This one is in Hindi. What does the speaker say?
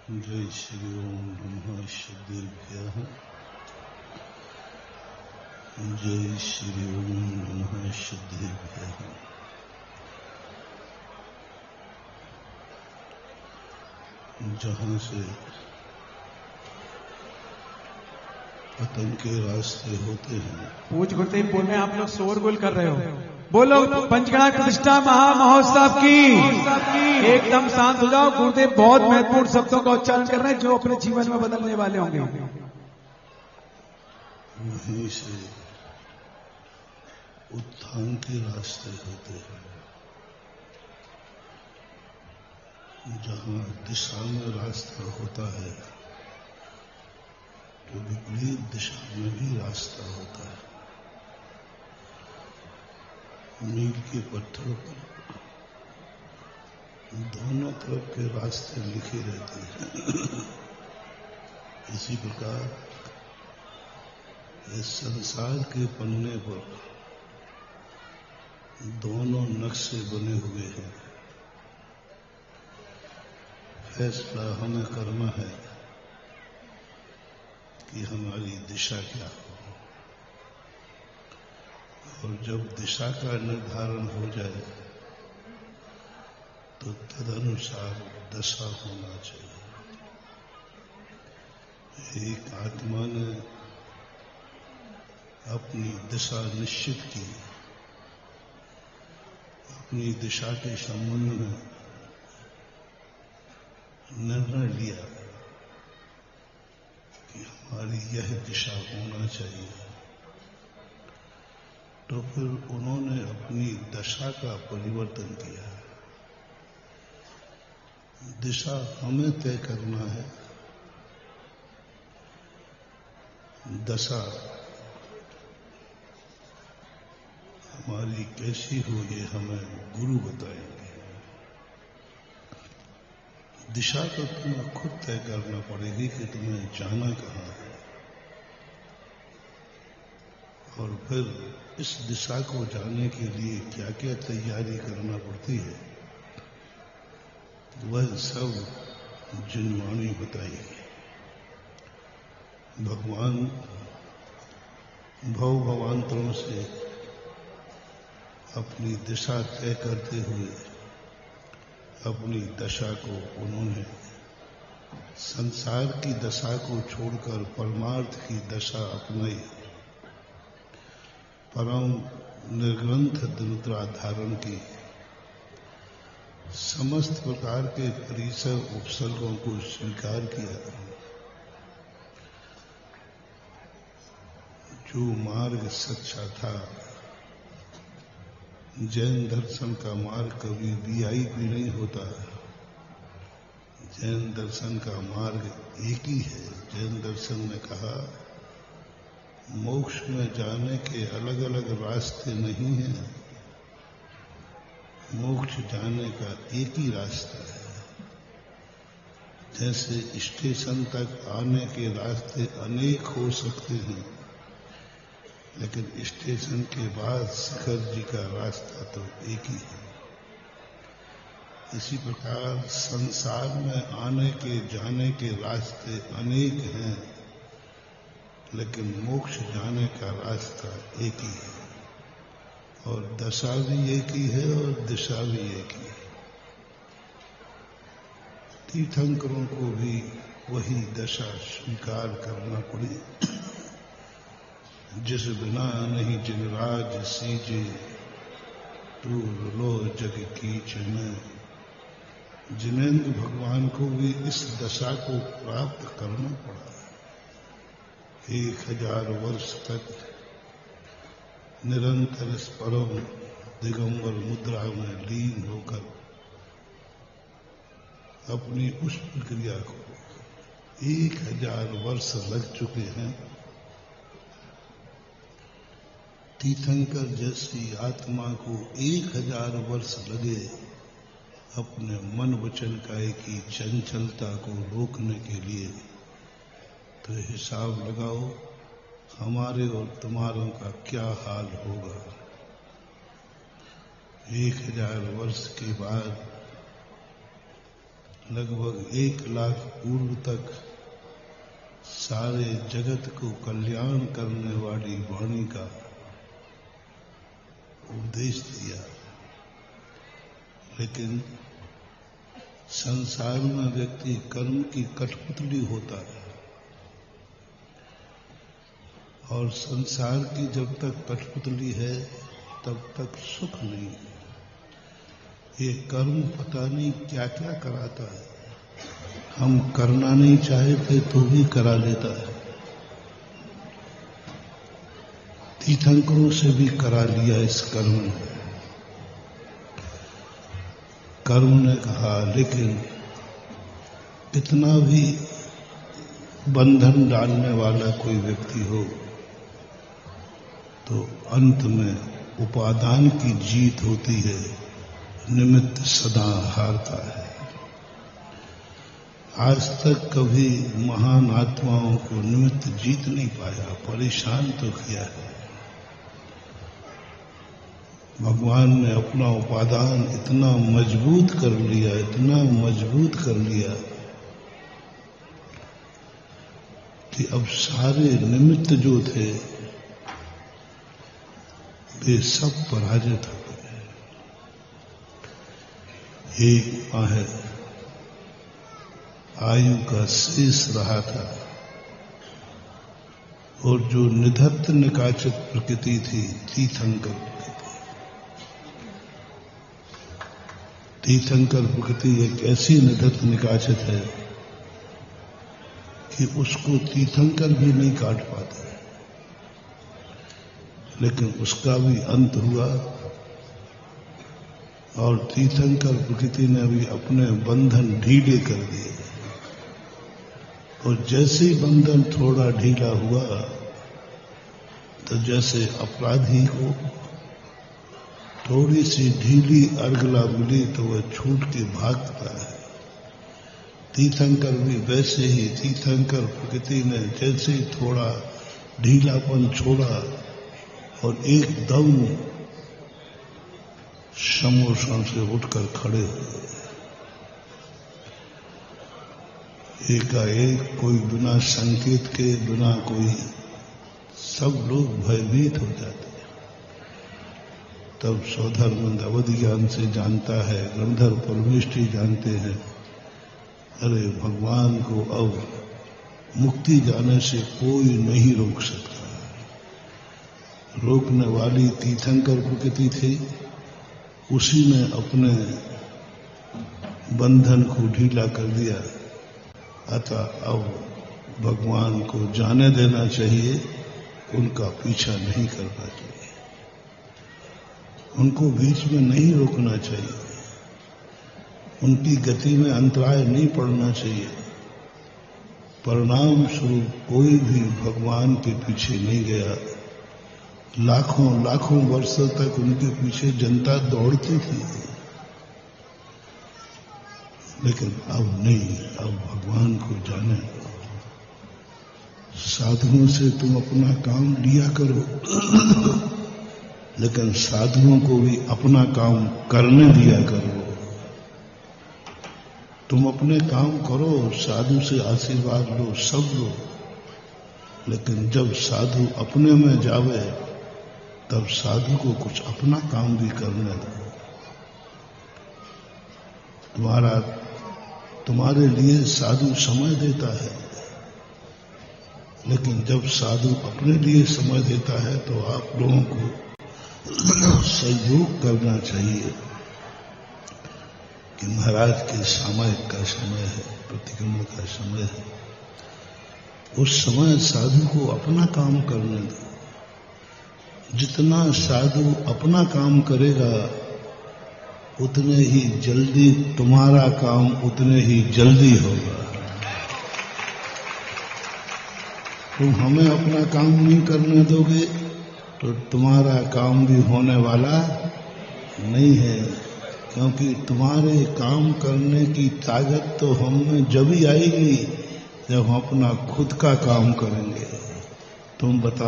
जय श्री ओम नमः सिद्धेभ्यः। जय श्री ओम नमः सिद्धेभ्यः। जहाँ से पतन के रास्ते होते हैं। पूज गुरुदेव बोल रहे हैं, आप लोग शोरगुल कर रहे हो। बोलो पंचगणा प्रतिष्ठा महामहोत्सव की। एकदम शांत हो जाओ। गुरुदेव बहुत महत्वपूर्ण शब्दों का उच्चारण कर रहे हैं जो अपने जीवन में बदलने वाले होंगे। वहीं से उत्थान के रास्ते होते हैं। जहाँ दिशा में रास्ता होता है तो विपरीत दिशा में भी रास्ता होता है। मील के पत्थर पर दोनों तरफ के रास्ते लिखे रहते हैं। इसी प्रकार इस संसार के पन्ने पर दोनों नक्शे बने हुए हैं। फैसला हमें करना है कि हमारी दिशा क्या हो, और जब दिशा का निर्धारण हो जाए तो तदनुसार दशा होना चाहिए। एक आत्मा ने अपनी दिशा निश्चित की, अपनी दिशा के संबंध में निर्णय लिया कि हमारी यह दिशा होना चाहिए, तो फिर उन्होंने अपनी दशा का परिवर्तन किया। दिशा हमें तय करना है, दशा हमारी कैसी हो ये हमें गुरु बताएंगे। दिशा तो तुम्हें खुद तय करना पड़ेगी कि तुम्हें जाना कहाँ है, और फिर इस दिशा को जाने के लिए क्या क्या तैयारी करना पड़ती है, वह सब जिनवाणी बताएगी। भगवान भवांतरों से अपनी दिशा तय करते हुए अपनी दशा को उन्होंने संसार की दशा को छोड़कर परमार्थ की दशा अपनाई। परम निर्ग्रंथ निद्रा धारण की, समस्त प्रकार के परिसर उपसर्गों को स्वीकार किया। जो मार्ग सच्चा था, जैन दर्शन का मार्ग कभी वीआईपी नहीं होता। जैन दर्शन का मार्ग एक ही है। जैन दर्शन ने कहा मोक्ष में जाने के अलग अलग रास्ते नहीं हैं, मोक्ष जाने का एक ही रास्ता है। जैसे स्टेशन तक आने के रास्ते अनेक हो सकते हैं, लेकिन स्टेशन के बाद शिखर जी का रास्ता तो एक ही है। इसी प्रकार संसार में आने के जाने के रास्ते अनेक हैं, लेकिन मोक्ष जाने का रास्ता एक ही है, और दशा भी एक ही है और दिशा भी एक ही है। तीर्थंकरों को भी वही दशा स्वीकार करना पड़ी। जिस बिना नहीं जिनराज सीजे, तू लो जग कीच में। जिनेंद्र भगवान को भी इस दशा को प्राप्त करना पड़ा। 1000 वर्ष तक निरंतर इस परम दिगंबर मुद्रा में लीन होकर अपनी उस प्रक्रिया को 1000 वर्ष लग चुके हैं। तीर्थंकर जैसी आत्मा को 1000 वर्ष लगे अपने मन वचन काया की चंचलता को रोकने के लिए, तो हिसाब लगाओ हमारे और तुम्हारों का क्या हाल होगा। 1000 वर्ष के बाद लगभग 1 लाख पूर्व तक सारे जगत को कल्याण करने वाली वाणी का उपदेश दिया। लेकिन संसार में व्यक्ति कर्म की कठपुतली होता है और संसार की जब तक कठपुतली है तब तक सुख नहीं। ये कर्म पता नहीं क्या क्या कराता है, हम करना नहीं चाहते तो भी करा लेता है। तीर्थंकरों से भी करा लिया इस कर्म ने। कर्म ने कहा लेकिन कितना भी बंधन डालने वाला कोई व्यक्ति हो तो अंत में उपादान की जीत होती है, निमित्त सदा हारता है। आज तक कभी महान आत्माओं को निमित्त जीत नहीं पाया, परेशान तो किया है। भगवान ने अपना उपादान इतना मजबूत कर लिया, इतना मजबूत कर लिया कि अब सारे निमित्त जो थे वे सब पराजित हो गए। एक माह आयु का शेष रहा था और जो निधत्त निकाचित प्रकृति थी तीर्थंकर प्रकृति। तीर्थंकर प्रकृति एक ऐसी निधत्त निकाचित है कि उसको तीर्थंकर भी नहीं काट पाते, लेकिन उसका भी अंत हुआ और तीर्थंकर प्रकृति ने भी अपने बंधन ढीले कर दिए। और जैसे ही बंधन थोड़ा ढीला हुआ तो जैसे अपराधी को थोड़ी सी ढीली अर्गला मिली तो वह छूट के भागता है, तीर्थंकर भी वैसे ही। तीर्थंकर प्रकृति ने जैसे ही थोड़ा ढीलापन छोड़ा और एकदम समोषण से उठकर खड़े हुए। एकाएक कोई बिना संकेत के, बिना कोई, सब लोग भयभीत हो जाते हैं। तब सौधर्म अवधि ज्ञान से जानता है, गंधर्व परमेष्ठी जानते हैं, अरे भगवान को अब मुक्ति जाने से कोई नहीं रोक सकता। रोकने वाली तीर्थंकर प्रकृति थी, उसी ने अपने बंधन को ढीला कर दिया। अतः अब भगवान को जाने देना चाहिए, उनका पीछा नहीं करना चाहिए, उनको बीच में नहीं रोकना चाहिए, उनकी गति में अंतराय नहीं पड़ना चाहिए। परिणाम स्वरूप कोई भी भगवान के पीछे नहीं गया। लाखों लाखों वर्षों तक उनके पीछे जनता दौड़ती थी, लेकिन अब नहीं, अब भगवान को जाने। साधुओं से तुम अपना काम लिया करो, लेकिन साधुओं को भी अपना काम करने दिया करो। तुम अपने काम करो, साधु से आशीर्वाद लो, सब लो, लेकिन जब साधु अपने में जावे तब साधु को कुछ अपना काम भी करने दो। तुम्हारे लिए साधु समय देता है, लेकिन जब साधु अपने लिए समय देता है तो आप लोगों को सहयोग करना चाहिए कि महाराज के सामयिक का समय है, प्रतिक्रमण का समय है, उस समय साधु को अपना काम करने दो। जितना साधु अपना काम करेगा उतने ही जल्दी तुम्हारा काम उतने ही जल्दी होगा। तुम हमें अपना काम नहीं करने दोगे तो तुम्हारा काम भी होने वाला नहीं है, क्योंकि तुम्हारे काम करने की ताकत तो हमें जब ही आएगी जब हम अपना खुद का काम करेंगे। तुम बताओ।